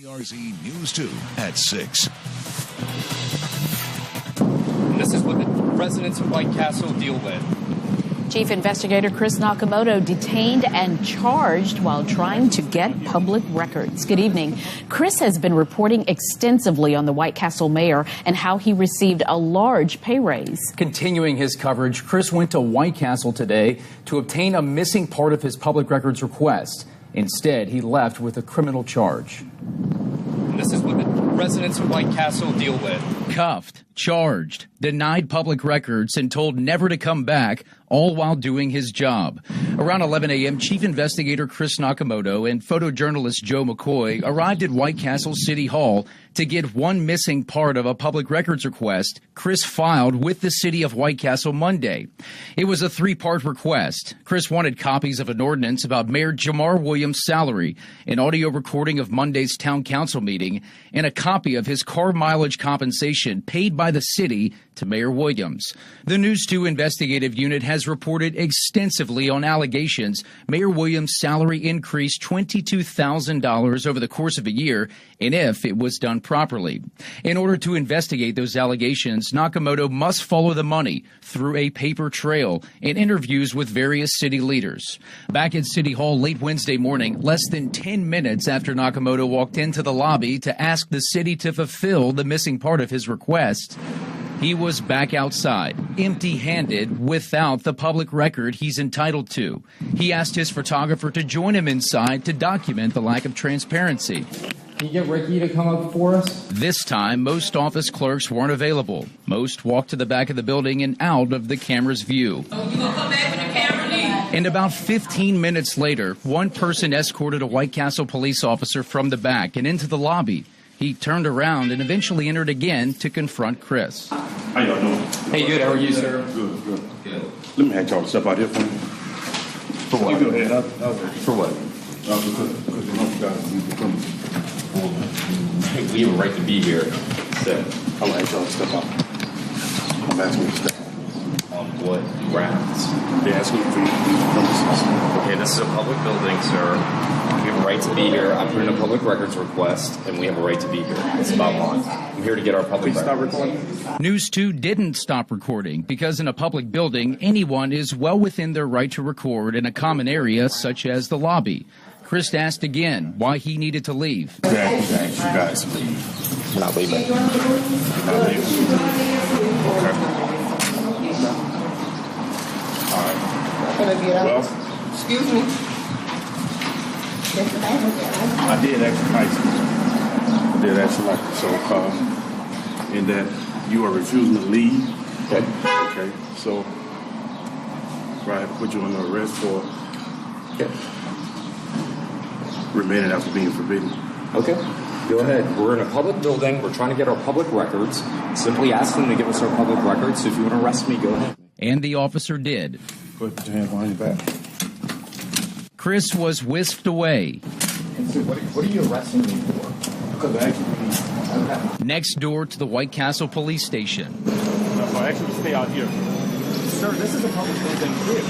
WBRZ News 2 at 6. This is what the residents of White Castle deal with. Chief Investigator Chris Nakamoto detained and charged while trying to get public records. Good evening. Chris has been reporting extensively on the White Castle mayor and how he received a large pay raise. Continuing his coverage, Chris went to White Castle today to obtain a missing part of his public records request. Instead, he left with a criminal charge. This is what the residents of White Castle deal with. Cuffed, charged, denied public records, and told never to come back, all while doing his job. Around 11 a.m., Chief Investigator Chris Nakamoto and photojournalist Joe McCoy arrived at White Castle City Hall to get one missing part of a public records request Chris filed with the city of White Castle Monday. It was a three-part request. Chris wanted copies of an ordinance about Mayor Jamar Williams' salary, an audio recording of Monday's town council meeting, and a copy of his car mileage compensation paid by the city to Mayor Williams. The News 2 investigative unit has reported extensively on allegations Mayor Williams' salary increased $22,000 over the course of a year, and if it was done properly. In order to investigate those allegations, Nakamoto must follow the money through a paper trail and interviews with various city leaders. Back at City Hall late Wednesday morning, less than 10 minutes after Nakamoto walked into the lobby to ask the city to fulfill the missing part of his request, he was back outside, empty-handed, without the public record he's entitled to. He asked his photographer to join him inside to document the lack of transparency. Can you get Ricky to come up for us? This time, most office clerks weren't available. Most walked to the back of the building and out of the camera's view. Oh, you gonna come back with the camera then? And about 15 minutes later, one person escorted a White Castle police officer from the back and into the lobby. He turned around and eventually entered again to confront Chris. How y'all doing? Hey, good. How are you, sir? Good. Let me have y'all step out here for me. For what? You go ahead. For what? Because you guys need to come forward. We have a right to be here. So, I'm going to have y'all step out. I'm asking you to step out. on what grounds? They're asking you for you to leave the premises. Okay, this is a public building, sir. We have a right to be here. I put in a public records request, and we have a right to be here. It's about line. I'm here to get our public Please records. stop recording. News 2 didn't stop recording because in a public building, anyone is well within their right to record in a common area such as the lobby. Chris asked again why he needed to leave. Jack, you guys leave. I'm not leaving. You're not leaving. Okay. All right. Well, Excuse me. I did ask you nicely. So, in that you are refusing to leave. Okay. So, right, put you under arrest for remaining after being forbidden. Okay, go ahead. We're in a public building. We're trying to get our public records. Simply ask them to give us our public records. So if you want to arrest me, go ahead. And the officer did. Go ahead, put your hands behind your back. Chris was whisked away. And so what are you arresting me for? Because I actually Next door to the White Castle police station. I actually stay out here. Sir, this is a public building too.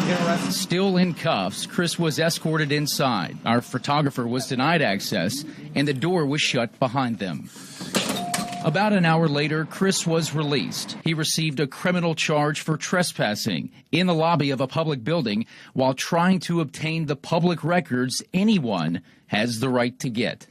Get arrested. Still in cuffs, Chris was escorted inside. Our photographer was denied access, and the door was shut behind them. About an hour later, Chris was released. He received a criminal charge for trespassing in the lobby of a public building while trying to obtain the public records anyone has the right to get.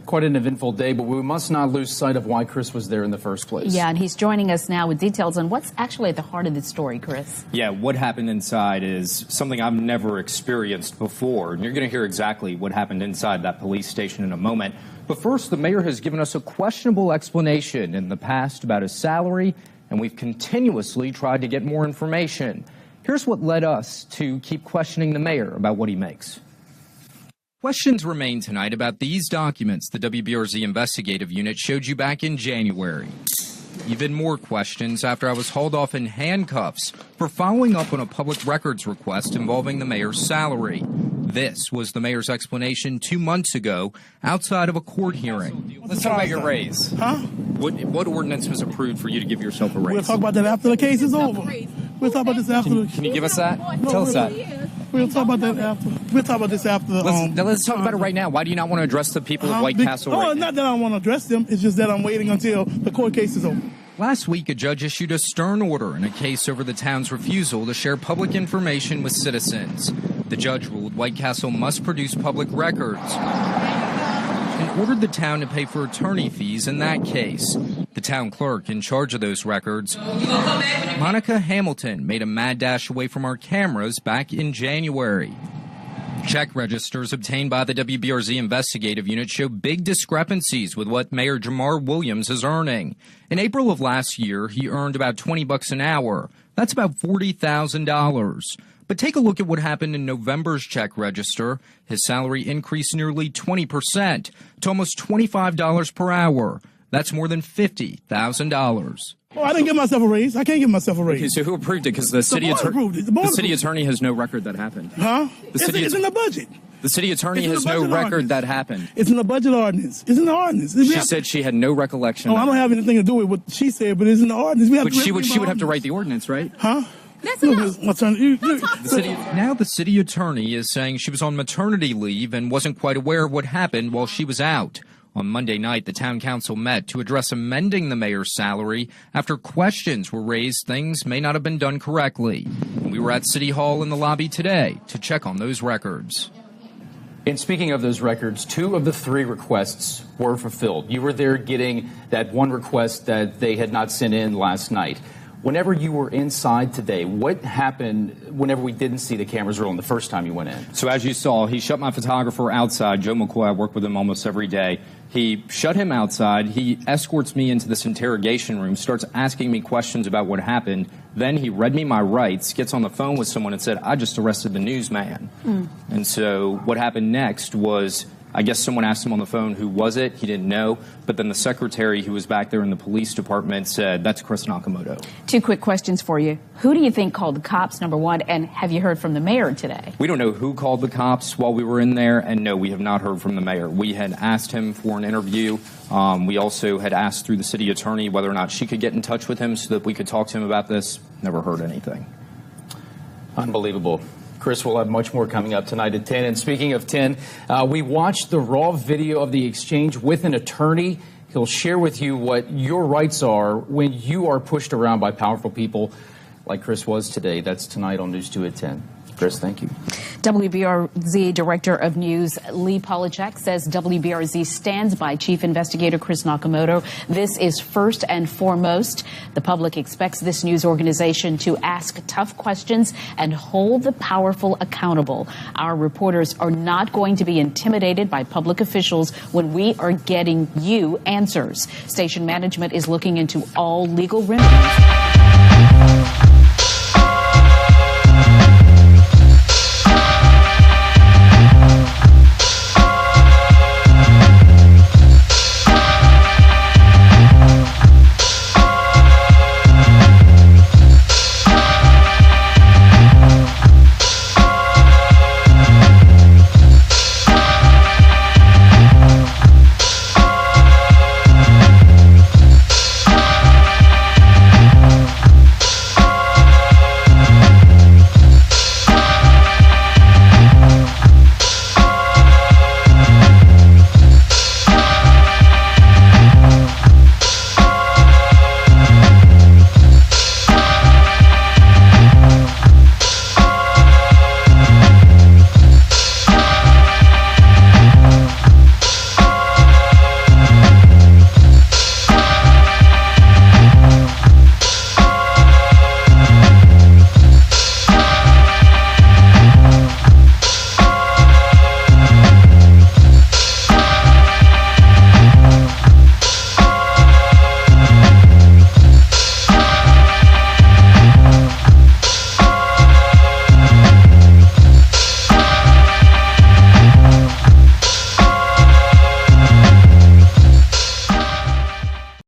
Quite an eventful day, but we must not lose sight of why Chris was there in the first place. Yeah, and he's joining us now with details on what's actually at the heart of the story, Chris. Yeah, what happened inside is something I've never experienced before, and you're going to hear exactly what happened inside that police station in a moment. But first, the mayor has given us a questionable explanation in the past about his salary, and we've continuously tried to get more information. Here's what led us to keep questioning the mayor about what he makes. Questions remain tonight about these documents the WBRZ investigative unit showed you back in January. Even more questions after I was hauled off in handcuffs for following up on a public records request involving the mayor's salary. This was the mayor's explanation 2 months ago outside of a court hearing. Let's talk about your raise. Huh? What ordinance was approved for you to give yourself a raise? We'll talk about that after the case is over. We'll talk about this after the... Can you give us that? Tell us that. We'll talk about that after. We'll talk about this after. Let's talk about it right now. Why do you not want to address the people of White Castle right it's now? not that I want to address them. It's just that I'm waiting until the court case is over. Last week, a judge issued a stern order in a case over the town's refusal to share public information with citizens. The judge ruled White Castle must produce public records and ordered the town to pay for attorney fees in that case. The town clerk in charge of those records, Monica Hamilton, made a mad dash away from our cameras back in January. Check registers obtained by the WBRZ investigative unit show big discrepancies with what Mayor Jamar Williams is earning. In April of last year, he earned about $20 an hour. That's about $40,000. But take a look at what happened in November's check register. His salary increased nearly 20% to almost $25 per hour. That's more than $50,000. Oh, I didn't give myself a raise. I can't give myself a raise. Okay, so who approved it? Because the city attorney has no record that happened. Huh? It's in the budget. The city attorney has no record that happened. It's in the budget ordinance. It's in the ordinance. She said she had no recollection. Oh, I don't have anything to do with what she said, but it's in the ordinance. But she would have to write the ordinance, right? Huh? That's enough. Now the city attorney is saying she was on maternity leave and wasn't quite aware of what happened while she was out. On Monday night, the town council met to address amending the mayor's salary after questions were raised things may not have been done correctly. We were at City Hall in the lobby today to check on those records. And speaking of those records, 2 of the 3 requests were fulfilled. You were there getting that one request that they had not sent in last night. Whenever you were inside today, what happened whenever we didn't see the cameras rolling the first time you went in? So as you saw, he shut my photographer outside. Joe McCoy, I work with him almost every day. He shut him outside. He escorts me into this interrogation room, starts asking me questions about what happened. Then he read me my rights, gets on the phone with someone and said, I just arrested the newsman. And so what happened next was, I guess someone asked him on the phone, who was it? He didn't know. But then the secretary who was back there in the police department said, that's Chris Nakamoto. 2 quick questions for you. Who do you think called the cops, number one? And have you heard from the mayor today? We don't know who called the cops while we were in there. And no, we have not heard from the mayor. We had asked him for an interview. We also had asked through the city attorney whether or not she could get in touch with him so that we could talk to him about this. Never heard anything. Unbelievable. Chris, we'll have much more coming up tonight at 10. And speaking of 10, we watched the raw video of the exchange with an attorney. He'll share with you what your rights are when you are pushed around by powerful people like Chris was today. That's tonight on News 2 at 10. Chris, thank you. WBRZ Director of News Lee Polachek says WBRZ stands by Chief Investigator Chris Nakamoto. This is first and foremost. The public expects this news organization to ask tough questions and hold the powerful accountable. Our reporters are not going to be intimidated by public officials when we are getting you answers. Station management is looking into all legal remedies.